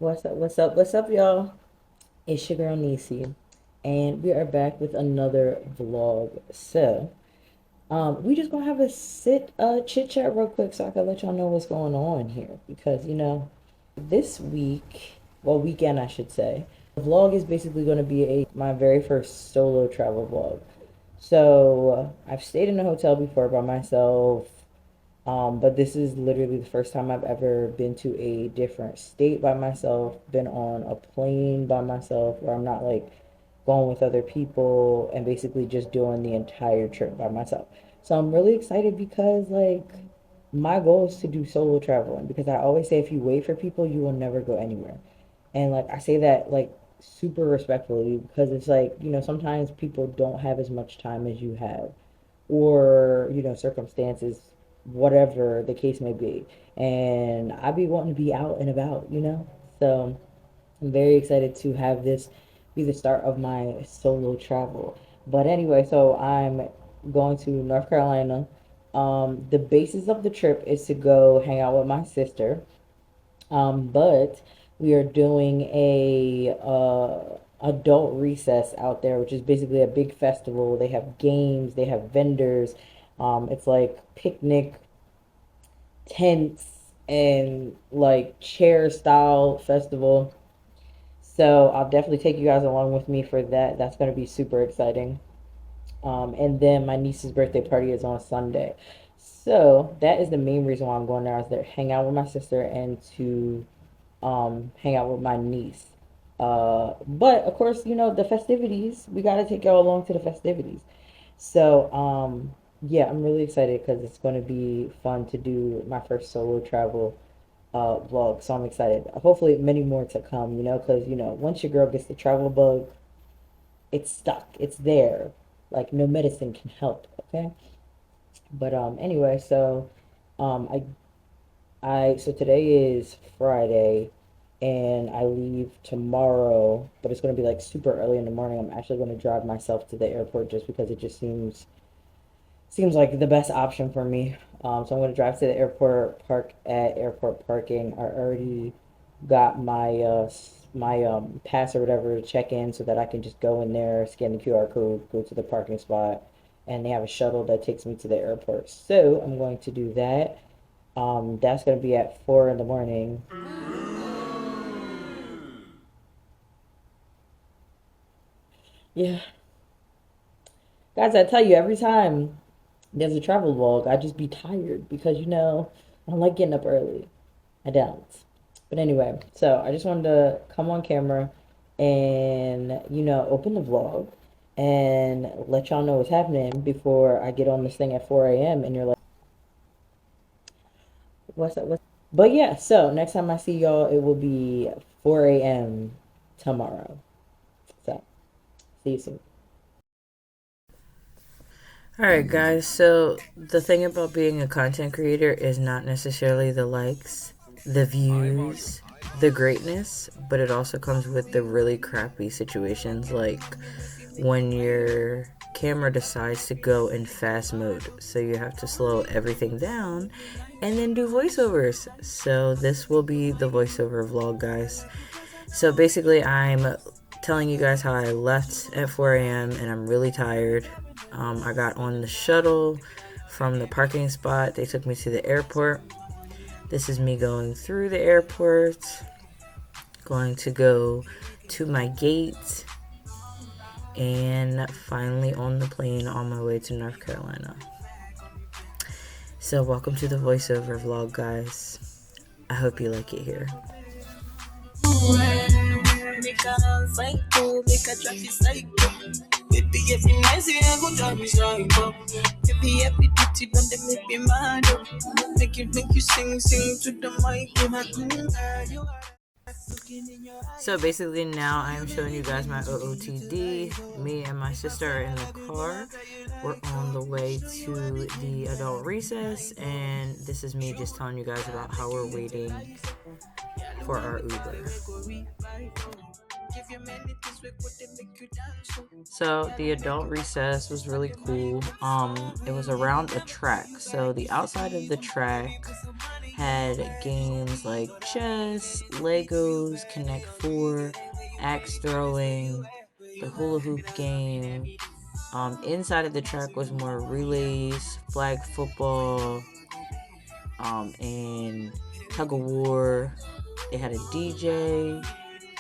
What's up, y'all? It's your girl Nisi, and we are back with another vlog. We just gonna have a chit chat real quick so I can let y'all know what's going on here because this week, well, weekend I should say, the vlog is basically gonna be my very first solo travel vlog. So I've stayed in a hotel before by myself. But this is literally the first time I've ever been to a different state by myself, been on a plane by myself, where I'm not like going with other people and basically just doing the entire trip by myself. So I'm really excited because my goal is to do solo traveling because I always say if you wait for people, you will never go anywhere. And like I say that like super respectfully because it's like, sometimes people don't have as much time as you have or circumstances, whatever the case may be, and I be wanting to be out and about. So I'm very excited to have this be the start of my solo travel. But anyway, so I'm going to North Carolina. The basis of the trip is to go hang out with my sister, but we are doing a adult recess out there, which is basically a big festival. They have games, they have vendors. It's like picnic tents and like chair style festival. So I'll definitely take you guys along with me for that. That's going to be super exciting. And then my niece's birthday party is on Sunday. So that is the main reason why I'm going there. Is to hang out with my sister and to hang out with my niece. But of course, the festivities, we got to take y'all along to the festivities. So, yeah, I'm really excited because it's going to be fun to do my first solo travel vlog. So I'm excited. Hopefully, many more to come, because, once your girl gets the travel bug, it's stuck. It's there. Like, no medicine can help, okay? But anyway, so um, so today is Friday and I leave tomorrow, but it's going to be like super early in the morning. I'm actually going to drive myself to the airport just because it just seems like the best option for me. So I'm going to drive to the airport, park at airport parking. I already got my pass or whatever to check in so that I can just go in there, scan the QR code, go to the parking spot, and they have a shuttle that takes me to the airport. So I'm going to do that. That's going to be at 4 in the morning. Yeah. Guys, I tell you, every time there's a travel vlog, I just be tired because, I don't like getting up early. I don't. But anyway, so I just wanted to come on camera and, open the vlog and let y'all know what's happening before I get on this thing at 4 a.m. and you're like, what's up? But yeah, so next time I see y'all, it will be 4 a.m. tomorrow. So, see you soon. Alright, guys, so the thing about being a content creator is not necessarily the likes, the views, the greatness, but it also comes with the really crappy situations like when your camera decides to go in fast mode. So you have to slow everything down and then do voiceovers. So this will be the voiceover vlog, guys. So basically, I'm telling you guys how I left at 4 a.m. and I'm really tired. I got on the shuttle from the parking spot. They took me to the airport. This is me going through the airport, going to go to my gate, and finally on the plane on my way to North Carolina. So welcome to the voiceover vlog, guys. I hope you like it here. Make a psycho, make a traffic psycho. Baby, every night I go drive me psycho. Baby, every duty when they make me mad. Make you sing to the mic. So basically now I'm showing you guys my OOTD. Me and my sister are in the car. We're on the way to the adult recess, and this is me just telling you guys about how we're waiting for our Uber. So the adult recess was really cool. It was around a track. So the outside of the track had games like chess, Legos, Connect Four, axe throwing, the hula hoop game. Inside of the track was more relays, flag football, and tug of war. They had a DJ,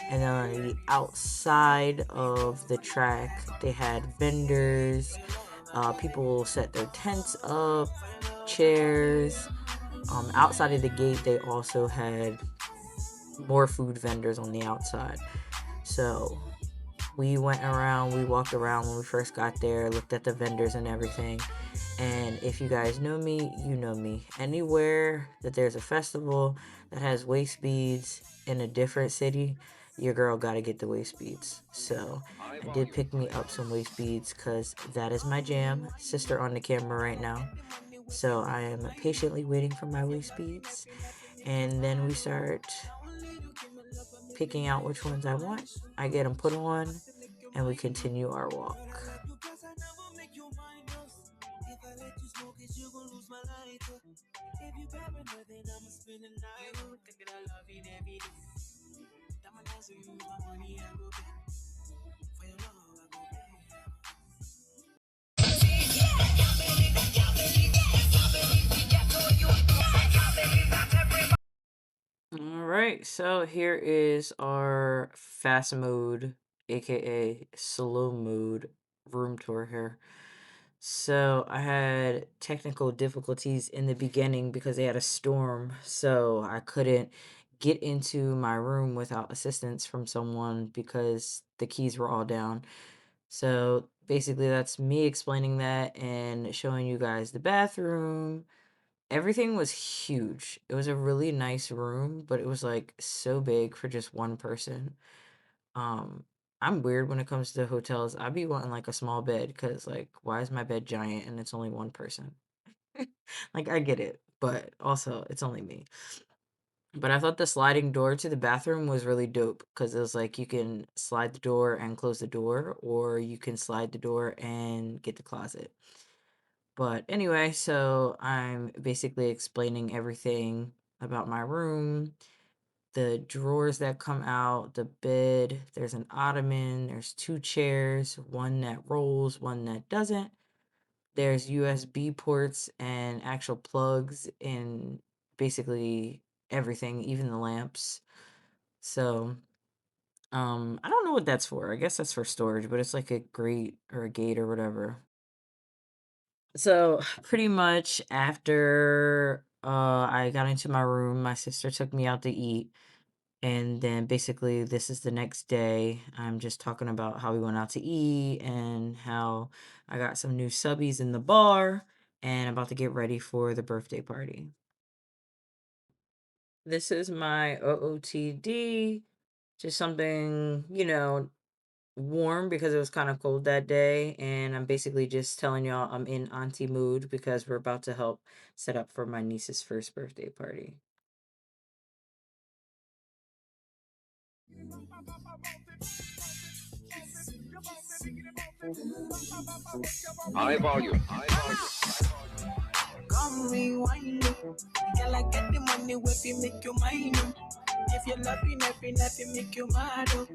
and then on the outside of the track, they had vendors. People set their tents up, chairs. Outside of the gate, they also had more food vendors on the outside. So we went around, we walked around when we first got there, looked at the vendors and everything. And if you guys know me, you know me. Anywhere that there's a festival that has waist beads in a different city, your girl gotta get the waist beads. So I did pick me up some waist beads because that is my jam. Sister on the camera right now. So I am patiently waiting for my waist beads. And then we start picking out which ones I want. I get them put on, and we continue our walk. All right, so here is our fast mode, aka slow mode room tour here. So I had technical difficulties in the beginning because they had a storm, so I couldn't get into my room without assistance from someone because the keys were all down. So basically, that's me explaining that and showing you guys the bathroom. Everything was huge. It was a really nice room, but it was like so big for just one person. Um, I'm weird when it comes to hotels. I'd be wanting like a small bed because like why is my bed giant and it's only one person? Like I get it, but also it's only me. But I thought the sliding door to the bathroom was really dope because it was like you can slide the door and close the door, or you can slide the door and get the closet. But anyway, so I'm basically explaining everything about my room, the drawers that come out, the bed, there's an ottoman, there's two chairs, one that rolls, one that doesn't. There's USB ports and actual plugs in basically everything, even the lamps. So, I don't know what that's for. I guess that's for storage, but it's like a grate or a gate or whatever. So pretty much after I got into my room, my sister took me out to eat. And then basically this is the next day. I'm just talking about how we went out to eat and how I got some new subbies in the bar and about to get ready for the birthday party. This is my OOTD. Just something, warm because it was kind of cold that day. And I'm basically just telling y'all I'm in auntie mood because we're about to help set up for my niece's first birthday party. High volume. High volume. Come rewind it. Girl, I get the money if you make your mind up. If you're loving every night, you make you mad up.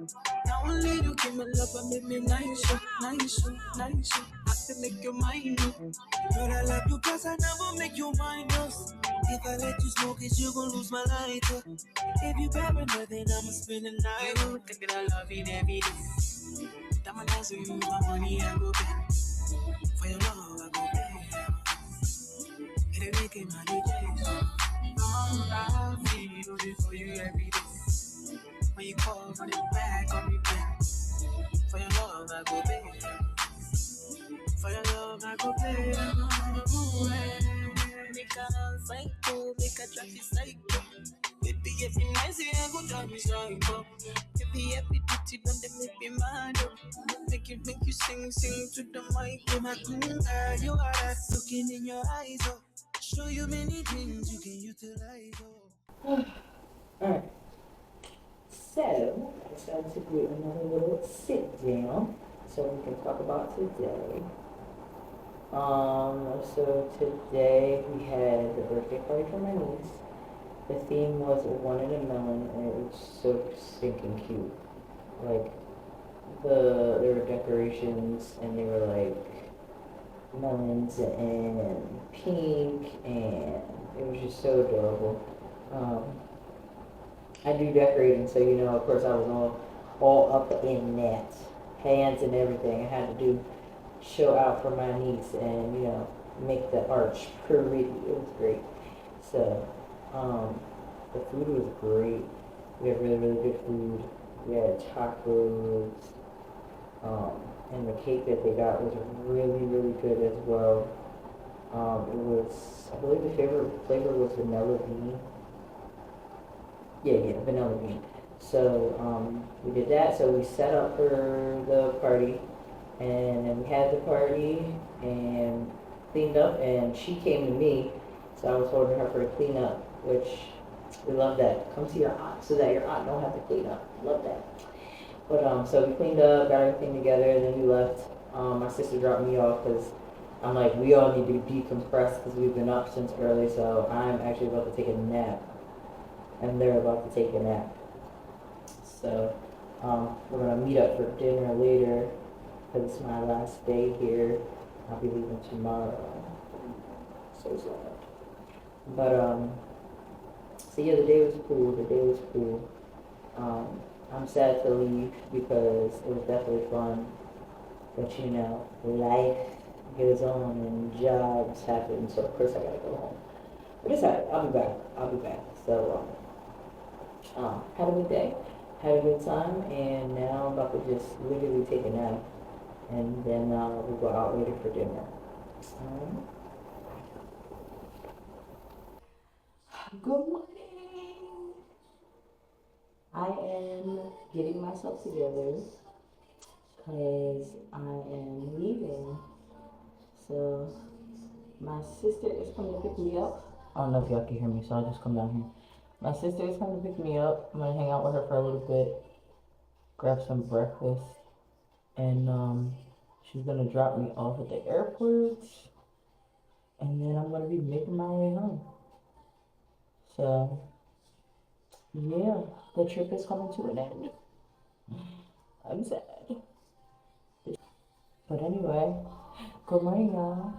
Not only you give me love, but make me nice, nice, nice. I have make your mind up. But I love you cause I never make your mind up. If I let you smoke it, you gon' lose my lighter. If you paranoid, then I'ma spend the night. You think that I love it every day. That my dance with you, my money, I go pay. For your love, I go pay. It ain't making money, days. I feel it for you every day. When you call, run it back on me back. For your love, I go pay. For your love, I go pay. Make a psycho, make a traffic psycho. Baby, every night say I go drive me psycho. Baby, every duty done, they make me mad up. Make you sing, sing to the mic. You're my queen, girl, you are that looking in your eyes, oh. Show you many things you can utilize, oh. Alright. So, decided to do another little sit down so we can talk about today. So today we had the birthday party for my niece. The theme was one in a million, and it was so stinking cute. Like there were decorations, and they were like melons and pink, and it was just so adorable. Um, I do decorating, so of course, I was all up in that, hands and everything. I had to do show out for my niece, and make the arch pretty. It was great. So, um, the food was great. We had really really good food. We had tacos, and the cake that they got was really really good as well. It was, I believe the favorite flavor was vanilla bean. Yeah, vanilla bean. So we did that. So we set up for the party, and then we had the party and cleaned up. And she came to me, so I was holding her for a cleanup, which we love that. Come to your aunt so that your aunt don't have to clean up. Love that. But so we cleaned up, got everything together, and then we left. My sister dropped me off because I'm like, we all need to decompress because we've been up since early. So I'm actually about to take a nap, and they're about to take a nap. So we're gonna meet up for dinner later because it's my last day here. I'll be leaving tomorrow. So sad. But so yeah, the day was cool. The day was cool. I'm sad to leave because it was definitely fun. But life goes on and jobs happen, so of course I gotta go home. But it's alright. I'll be back. I'll be back. So had a good day, had a good time, and now I'm about to just literally take a nap, and then we'll go out later for dinner. Um, Good morning. I am getting myself together because I am leaving. So my sister is coming to pick me up. I don't know if y'all can hear me, so I'll just come down here. My sister is coming to pick me up. I'm gonna hang out with her for a little bit, grab some breakfast, and she's gonna drop me off at the airport, and then I'm gonna be making my way home. So yeah, the trip is coming to an end. I'm sad, but anyway, good morning, y'all.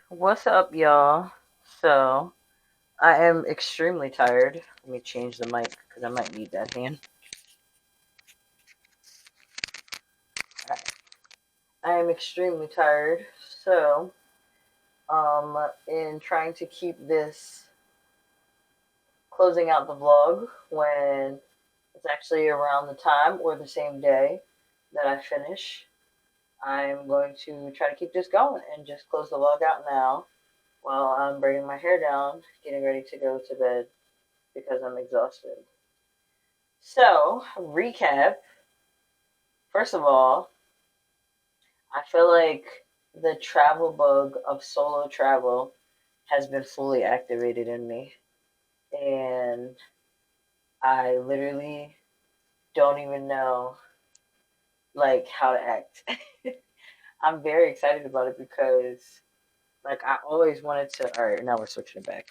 What's up, y'all? So I am extremely tired. Let me change the mic because I might need that hand. Alright. I am extremely tired. So, in trying to keep this closing out the vlog when it's actually around the time or the same day that I finish, I'm going to try to keep this going and just close the vlog out now while I'm braiding my hair down, getting ready to go to bed because I'm exhausted. So, recap. First of all, I feel like the travel bug of solo travel has been fully activated in me. And I literally don't even know like how to act. I'm very excited about it because like I always wanted to. All right, now we're switching it back.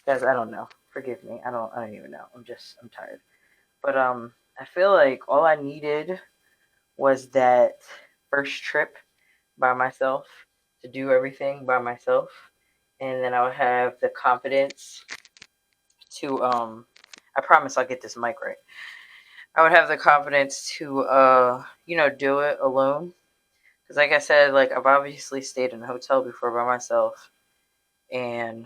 Guys, I don't know. Forgive me. I don't even know. I'm tired. But I feel like all I needed was that first trip by myself to do everything by myself, and then I would have the confidence to I promise I'll get this mic right. I would have the confidence to do it alone because like I said, like I've obviously stayed in a hotel before by myself and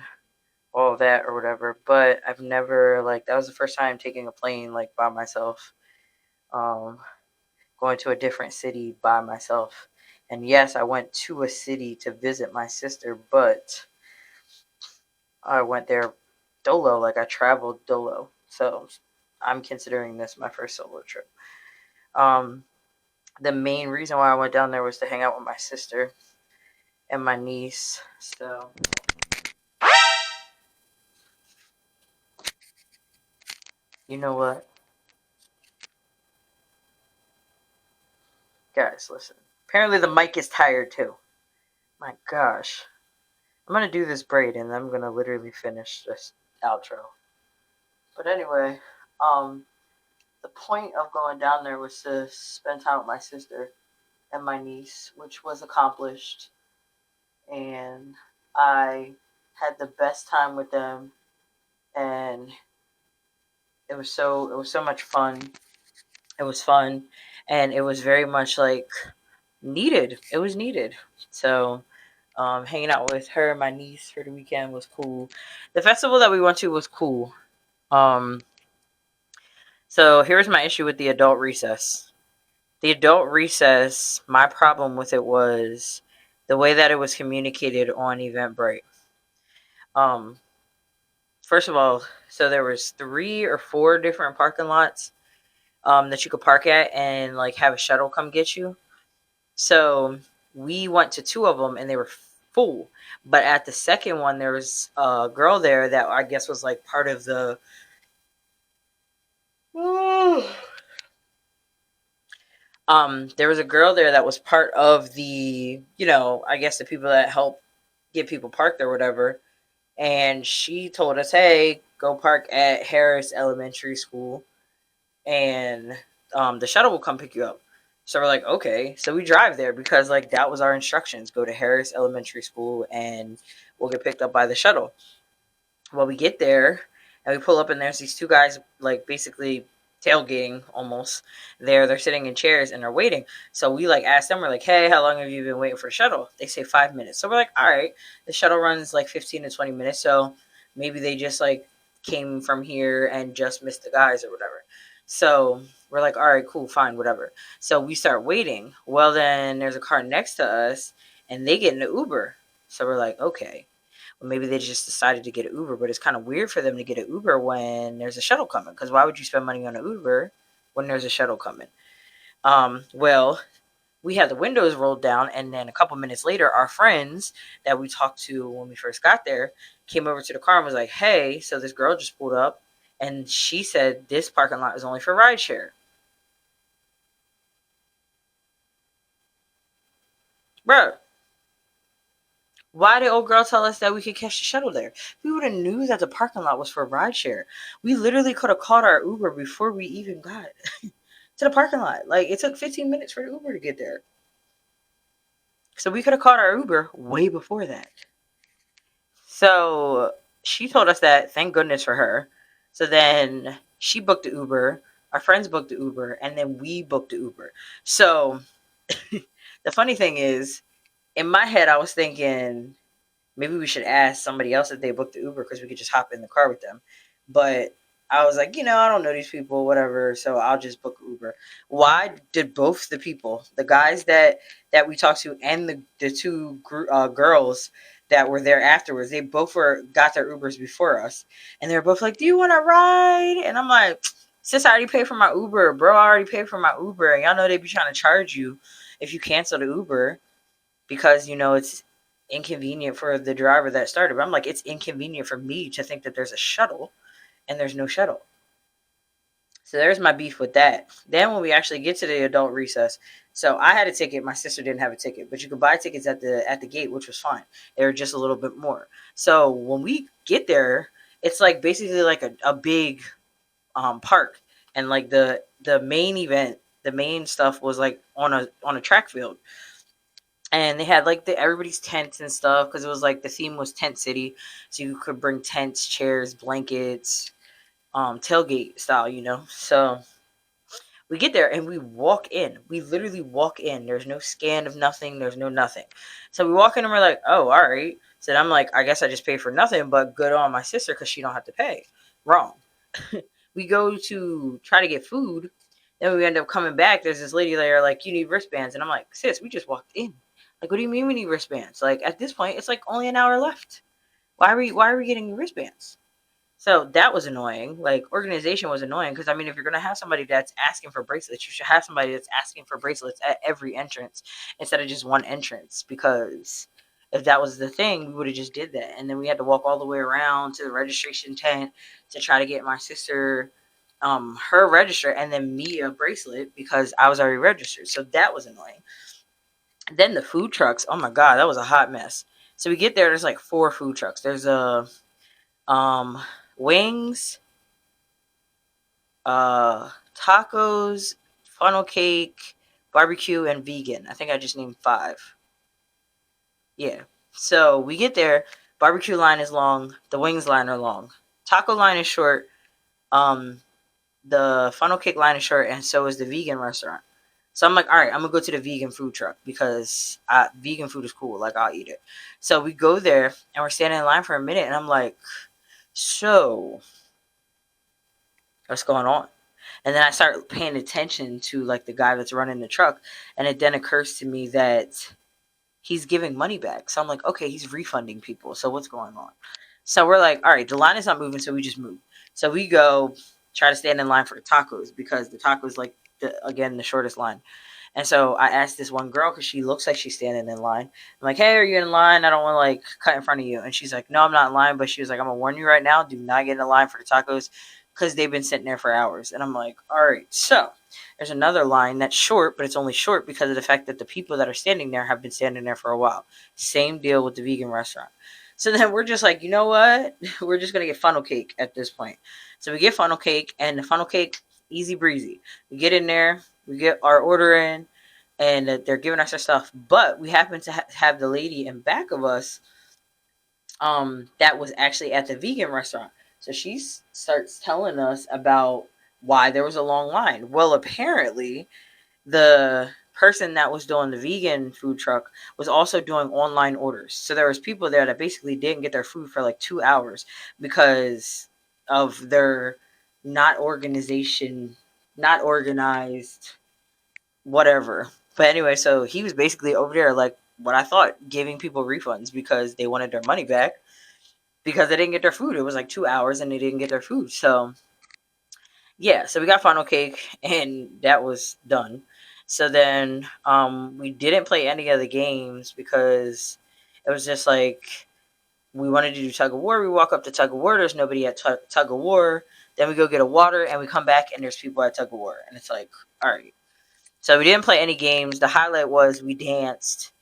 all of that or whatever, but I've never like that was the first time taking a plane like by myself, um going to a different city by myself. And yes, I went to a city to visit my sister, but I went there dolo, like I traveled dolo. So I'm considering this my first solo trip. Um, the main reason why I went down there was to hang out with my sister. and my niece. So you know what, guys, listen. Apparently the mic is tired too. My gosh. I'm gonna do this braid and I'm gonna literally finish this outro. But anyway, the point of going down there was to spend time with my sister and my niece, which was accomplished. And I had the best time with them, and it was so much fun. It was fun, and it was very much like needed. It was needed. So hanging out with her and my niece for the weekend was cool. The festival that we went to was cool. Um, so here's my issue with the adult recess. The adult recess, my problem with it was the way that it was communicated on Eventbrite. Um, First of all, so there was 3 or 4 different parking lots that you could park at and like have a shuttle come get you. So we went to 2 of them and they were full. But at the second one, there was a girl there that I guess was like part of the. There was a girl there that was part of the, I guess the people that help get people parked or whatever. And she told us, hey, go park at Harris Elementary School and the shuttle will come pick you up. So we're like, okay. So we drive there because like that was our instructions. Go to Harris Elementary School and we'll get picked up by the shuttle. Well, we get there and we pull up and there's these 2 guys like basically tailgating almost there. They're sitting in chairs and they're waiting. So we like ask them, we're like, hey, how long have you been waiting for the shuttle? They say 5 minutes. So we're like, all right, the shuttle runs like 15 to 20 minutes. So maybe they just like came from here and just missed the guys or whatever. So we're like, all right, cool, fine, whatever. So we start waiting. Well, then there's a car next to us and they get in an Uber. So we're like, okay. Well, maybe they just decided to get an Uber, but it's kind of weird for them to get an Uber when there's a shuttle coming. Because why would you spend money on an Uber when there's a shuttle coming? Well, we had the windows rolled down, and then a couple minutes later, our friends that we talked to when we first got there came over to the car and was like, hey, so this girl just pulled up, and she said this parking lot is only for rideshare. Bro, why did old girl tell us that we could catch the shuttle there? We would have knew that the parking lot was for rideshare. We literally could have called our Uber before we even got to the parking lot. Like it took 15 minutes for the Uber to get there. So we could have called our Uber way before that. So she told us that, thank goodness for her. So then she booked the Uber, our friends booked the Uber, and then we booked the Uber. So the funny thing is, in my head, I was thinking, maybe we should ask somebody else if they booked the Uber because we could just hop in the car with them. But I was like, I don't know these people, whatever, so I'll just book Uber. Why did both the people, the guys that we talked to, and the 2 girls that were there afterwards, they both got their Ubers before us, and they're both like, "Do you want to ride?" And I'm like, "Sis, I already paid for my Uber, bro. I already paid for my Uber, and y'all know they be trying to charge you if you cancel the Uber." Because it's inconvenient for the driver that started. But I'm like, it's inconvenient for me to think that there's a shuttle and there's no shuttle. So there's my beef with that. Then when we actually get to the adult recess, so I had a ticket. My sister didn't have a ticket, but you could buy tickets at the gate, which was fine. They were just a little bit more. So when we get there, it's like basically like a big park, and like the main event, the main stuff was like on a track field. And they had like everybody's tents and stuff because it was like the theme was tent city, so you could bring tents, chairs, blankets, tailgate style. So we get there and we walk in. We literally walk in. There's no scan of nothing. There's no nothing. So we walk in and we're like, oh, all right. So then I'm like, I guess I just paid for nothing, but good on my sister because she don't have to pay. Wrong. We go to try to get food. Then we end up coming back. There's this lady there like, you need wristbands. And I'm like, sis, we just walked in. Like, what do you mean we need wristbands? Like, at this point, it's like only an hour left. Why are we getting wristbands? So that was annoying. Like, organization was annoying because, I mean, if you're going to have somebody that's asking for bracelets, you should have somebody that's asking for bracelets at every entrance instead of just one entrance because If that was the thing, we would have just did that. And then we had to walk all the way around to the registration tent to try to get my sister her register and then me a bracelet because I was already registered. So that was annoying. Then the food trucks, oh my god, that was a hot mess. So we get there, there's like 4 food trucks. There's a um wings, tacos, funnel cake, barbecue, and vegan. I think I just named 5. Yeah. So we get there, barbecue line is long, the wings line are long. Taco line is short, um, the funnel cake line is short, and so is the vegan restaurant. So I'm like, all right, I'm gonna go to the vegan food truck because vegan food is cool. Like I'll eat it. So we go there and we're standing in line for a minute, and I'm like, so what's going on? And then I start paying attention to like the guy that's running the truck, and it then occurs to me that he's giving money back. So I'm like, okay, he's refunding people. So what's going on? So we're like, all right, the line is not moving, so we just move. So we go try to stand in line for the tacos because the tacos like again the shortest line. And so I asked this one girl because she looks like she's standing in line. I'm like, hey, are you in line? I don't want to like cut in front of you. And she's like, no, I'm not in line. But she was like, I'm gonna warn you right now, do not get in the line for the tacos because they've been sitting there for hours. And I'm like, all right. So there's another line that's short, but it's only short because of the fact that the people that are standing there have been standing there for a while. Same deal with the vegan restaurant. So then we're just like, you know what? We're just gonna get funnel cake at this point. So we get funnel cake, and the funnel cake, easy breezy. We get in there, we get our order in, and they're giving us our stuff. But we happen to have the lady in back of us that was actually at the vegan restaurant. So she starts telling us about why there was a long line. Well, apparently, the person that was doing the vegan food truck was also doing online orders. So there was people there that basically didn't get their food for like 2 hours because of their not organization, not organized, whatever. But anyway, so he was basically over there like what I thought, giving people refunds because they wanted their money back because they didn't get their food. It was like 2 hours and they didn't get their food. So yeah, so we got funnel cake and that was done. So then we didn't play any of the games because it was just like we wanted to do tug of war. We walk up to tug of war. There's nobody at tug of war. Then we go get a water and we come back and there's people at tug of war. And it's like, all right. So we didn't play any games. The highlight was we danced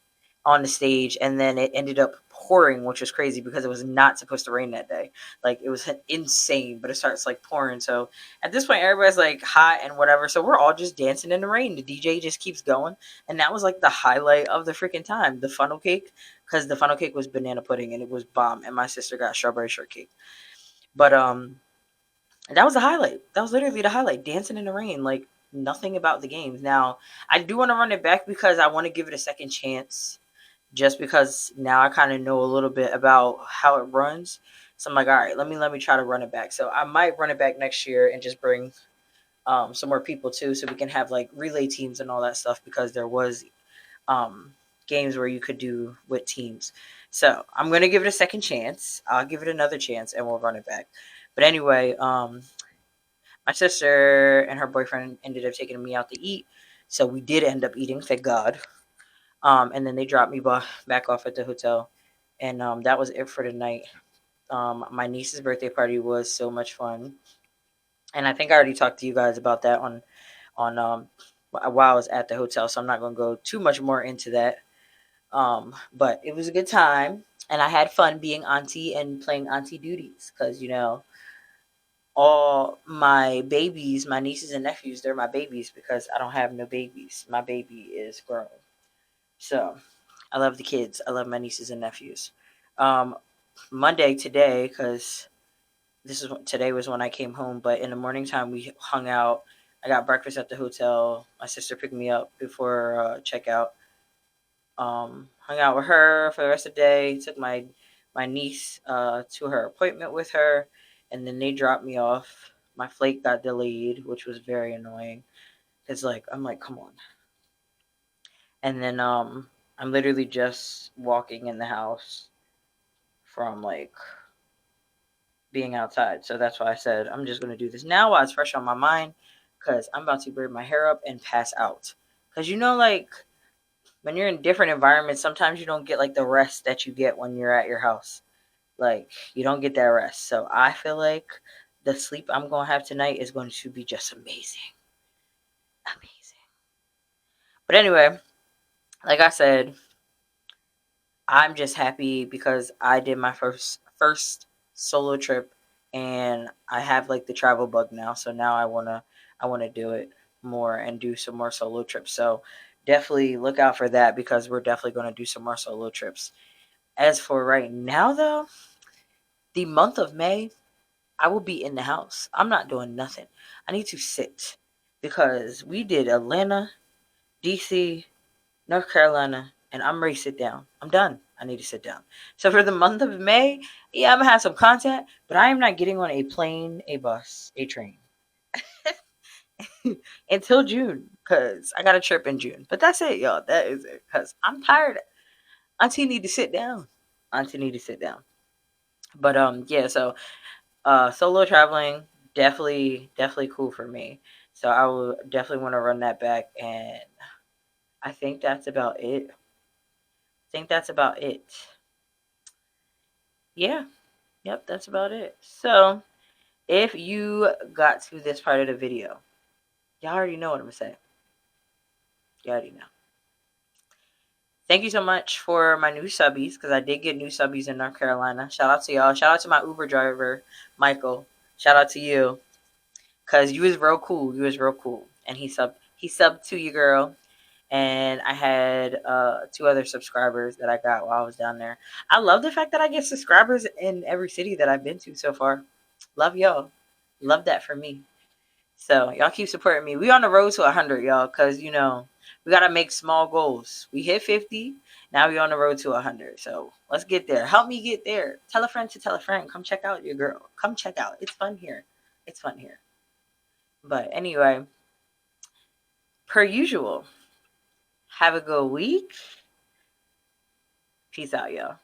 on the stage, and then it ended up pouring, which was crazy because it was not supposed to rain that day. Like it was insane, but it starts like pouring. So at this point, everybody's like hot and whatever. So we're all just dancing in the rain. The DJ just keeps going, and that was like the highlight of the freaking time. The funnel cake, because the funnel cake was banana pudding and it was bomb, and my sister got strawberry shortcake. But that was the highlight. That was literally the highlight. Dancing in the rain, like nothing about the games. Now I do want to run it back because I want to give it a second chance just because now I kind of know a little bit about how it runs. So I'm like, all right, let me try to run it back. So I might run it back next year and just bring some more people too, so we can have like relay teams and all that stuff because there was um, games where you could do with teams. So I'm gonna give it a second chance. I'll give it another chance and we'll run it back. But anyway, my sister and her boyfriend ended up taking me out to eat, so we did end up eating. Thank God. And then they dropped me back off at the hotel, and that was it for the night. My niece's birthday party was so much fun, and I think I already talked to you guys about that on while I was at the hotel, so I'm not gonna go too much more into that. But it was a good time, and I had fun being auntie and playing auntie duties because all my babies, my nieces and nephews, they're my babies because I don't have no babies. My baby is grown, so I love the kids. I love my nieces and nephews. Um, Monday today, because today was when I came home, but in the morning time we hung out. I got breakfast at the hotel. My sister picked me up before checkout. Hung out with her for the rest of the day. Took my niece to her appointment with her, and then they dropped me off. My flight got delayed, which was very annoying. Cause like I'm like, come on. And then I'm literally just walking in the house from like being outside. So that's why I said I'm just gonna do this now while it's fresh on my mind, because I'm about to braid my hair up and pass out. Because like when you're in different environments, sometimes you don't get like the rest that you get when you're at your house. Like you don't get that rest. So I feel like the sleep I'm gonna have tonight is going to be just amazing. Amazing. But anyway, like I said, I'm just happy because I did my first solo trip and I have like the travel bug now. So now I wanna do it more and do some more solo trips. So definitely look out for that because we're definitely gonna do some more solo trips. As for right now though, the month of May, I will be in the house. I'm not doing nothing. I need to sit because we did Atlanta, DC, North Carolina, and I'm ready to sit down. I'm done. I need to sit down. So for the month of May, yeah, I'm gonna have some content, but I am not getting on a plane, a bus, a train until June because I got a trip in June. But that's it, y'all. That is it because I'm tired. Auntie need to sit down. Auntie need to sit down. But yeah. So solo traveling definitely cool for me. So I will definitely want to run that back, and I think that's about it. Think that's about it. Yeah. Yep, that's about it. So, if you got to this part of the video, y'all already know what I'm gonna say. You already know. Thank you so much for my new subbies because I did get new subbies in North Carolina. Shout out to y'all. Shout out to my Uber driver, Michael. Shout out to you because you was real cool. You was real cool, and he subbed to you, girl. And I had two other subscribers that I got while I was down there. I love the fact that I get subscribers in every city that I've been to so far. Love y'all. Love that for me. So y'all keep supporting me. We on the road to 100, y'all, because we gotta make small goals. We hit 50. Now we on the road to 100. So let's get there. Help me get there. Tell a friend to tell a friend. Come check out your girl. Come check out. It's fun here. It's fun here. But anyway, per usual, have a good week. Peace out, y'all.